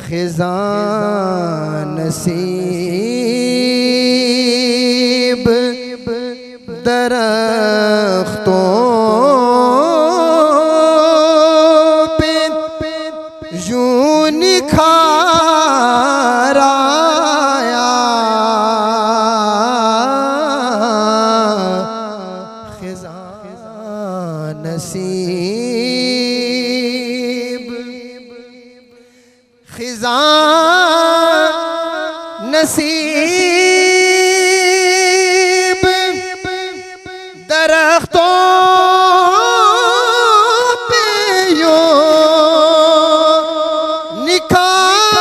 खिज़ां नसीब दरख्तों पे यूं निखार आया। खिज़ां नसीब खिज़ां नसीब दरख्तों पे यूं निखार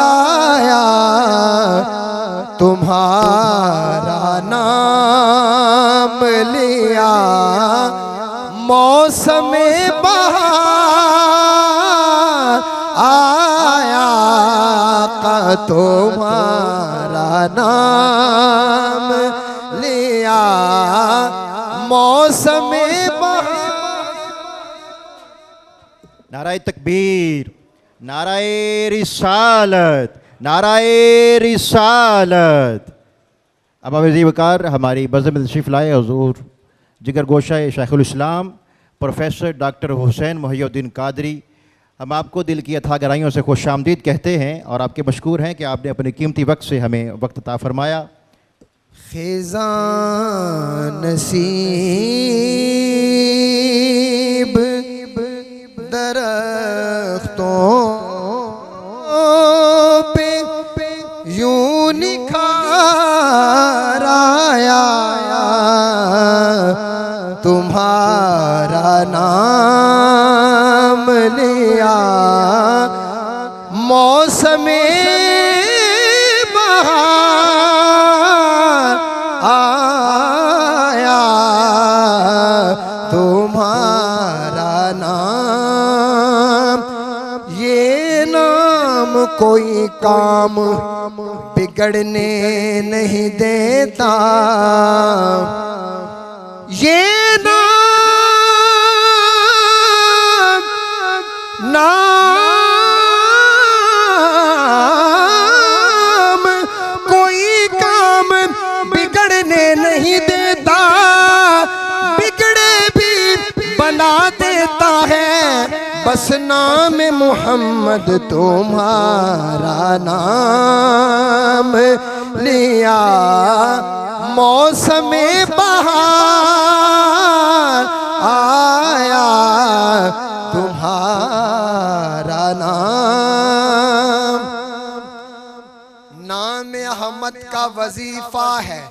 आया। तुम्हारा नाम लिया मौसम बहार आया। का तुम्हारा नाम लिया मौसम बहार। नाराए तकबीर, नाराए रिसालत, नाराए रिसालत। अब अवज़ी वकार हमारी बज़्म में तशरीफ़ लाए हुज़ूर जिगर गोशा शेखुल इस्लाम प्रोफेसर डॉक्टर हुसैन मुहिउद्दीन कादरी। हम आपको दिल की अथाह गहराइयों से खुश आमदीद कहते हैं और आपके मशकूर हैं कि आपने अपने कीमती वक्त से हमें वक्त अता फरमाया। खिज़ां नसीब दरख्तों पे यूं निखार आया। तुम्हारा नाम लिया मौसम बहार आया। तुम्हारा नाम ये नाम कोई काम बिगड़ने नहीं देता। ये नाम कोई काम बिगड़ने नहीं देता, बिगड़े भी बना देता है। बस नाम मोहम्मद तुम्हारा नाम लिया मौसम बहार आया। तुम्हारा नाम अहमद का वजीफा है,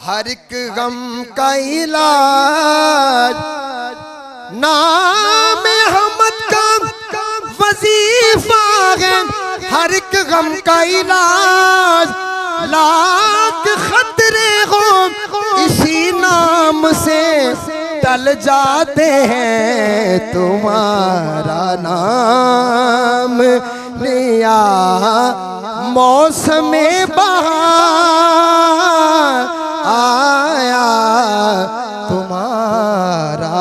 हर एक गम का इलाज। नाम अहमद का वजीफा है, हर एक गम का इलाज। लाख खतरे हो इसी नाम से टल जाते हैं। तुम्हारा नाम लिया मौसम बहार आया। तुम्हारा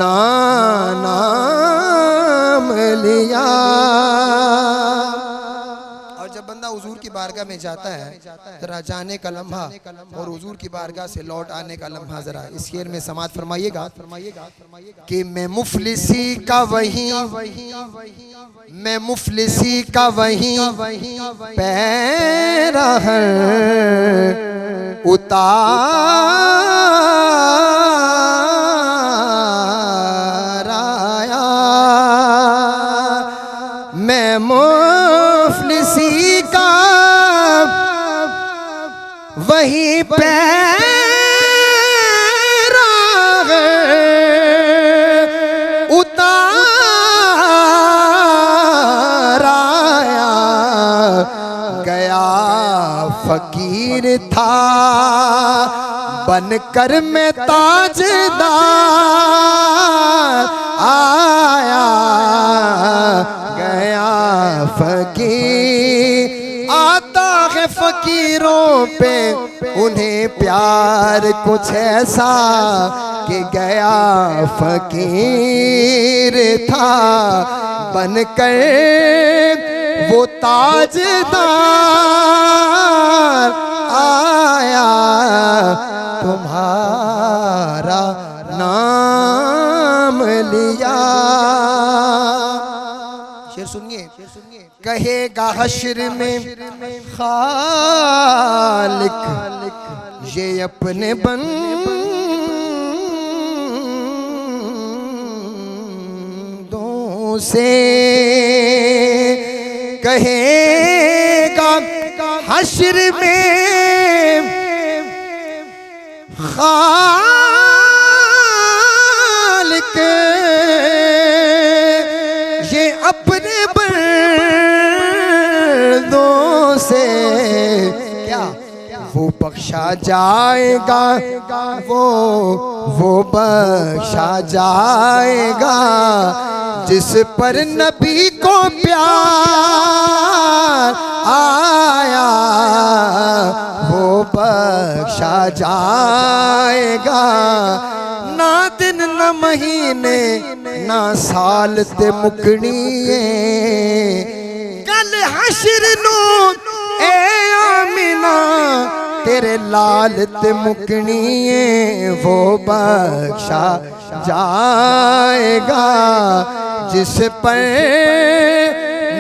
नाम लिया। और जब बंदा हुजूर की बारगाह में जाता है, जरा जाने का लम्हा और हुजूर की बारगाह से लौट आने का लम्हा जरा इस शेर में समात फरमाइएगा कि मैं मुफलिसी का वहीं, मैं मुफलिसी का वहीं पैरहन उतार आया। मैं मुफलिसी का वहीं पैरहन उतार आया। गया फकीर था बनकर मैं ताजदार आया गया फकीर। आता है फकीरों पे उन्हें प्यार कुछ ऐसा कि गया फकीर था बनकर वो ताजदार आया तुम्हारा नाम लिया। शेर सुनिए, कहेगा हश्र में खालिक ये अपने बंदों से, कहेगा हश्र में खालिक ये अपने बंदों से क्या वो बख्शा जाएगा, वो बख्शा जाएगा जिस पर नबी को प्यार आया वो बख्शा जाएगा। ना दिन न महीने ना साल ते मुकड़िए कल हश्र नो ए आमिना तेरे लाल ते मुकड़िए वो बख्शा जाएगा जिस पर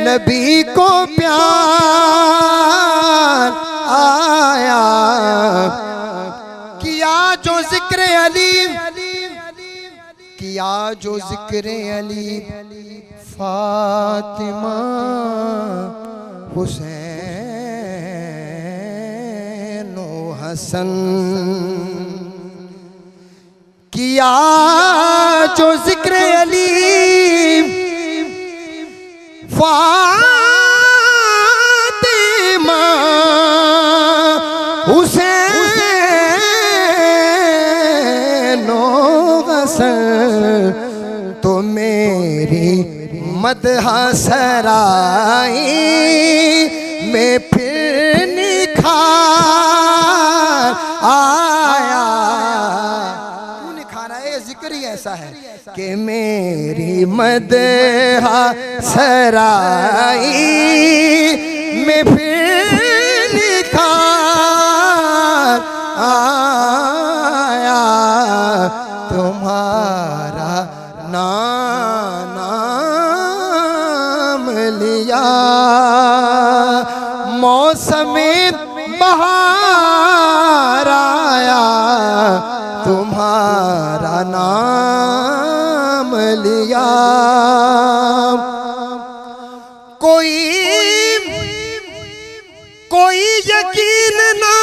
नबी को प्यार आया। किया जो जिक्र अली, किया जो जिक्र अली फातिमा हुसैन व हसन, किया जो जिक्र अली फातिमा हुसैन व हसन तो मेरी मदह सराई में फिर निखार आया। क्यों निखार आया? जिक्र ही ऐसा है कि मेरी मदह सराई में फिर निखार आया तुम्हारा नाम लिया। मौसम बहार आया तुम्हारा नाम लिया। कोई यकीन ना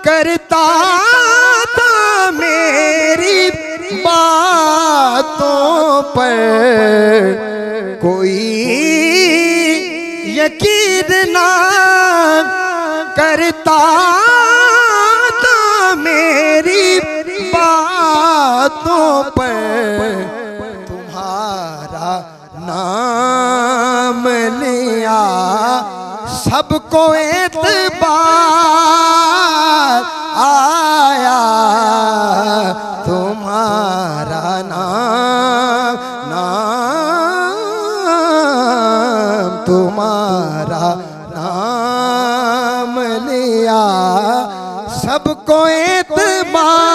करता था मेरी बातों पर, कोई यकीन ना करता था मेरी बातों पर, तुम्हारा नाम लिया सबको एतबार आया तुम्हारा नाम तुम्हारा नाम लिया सबको एतबार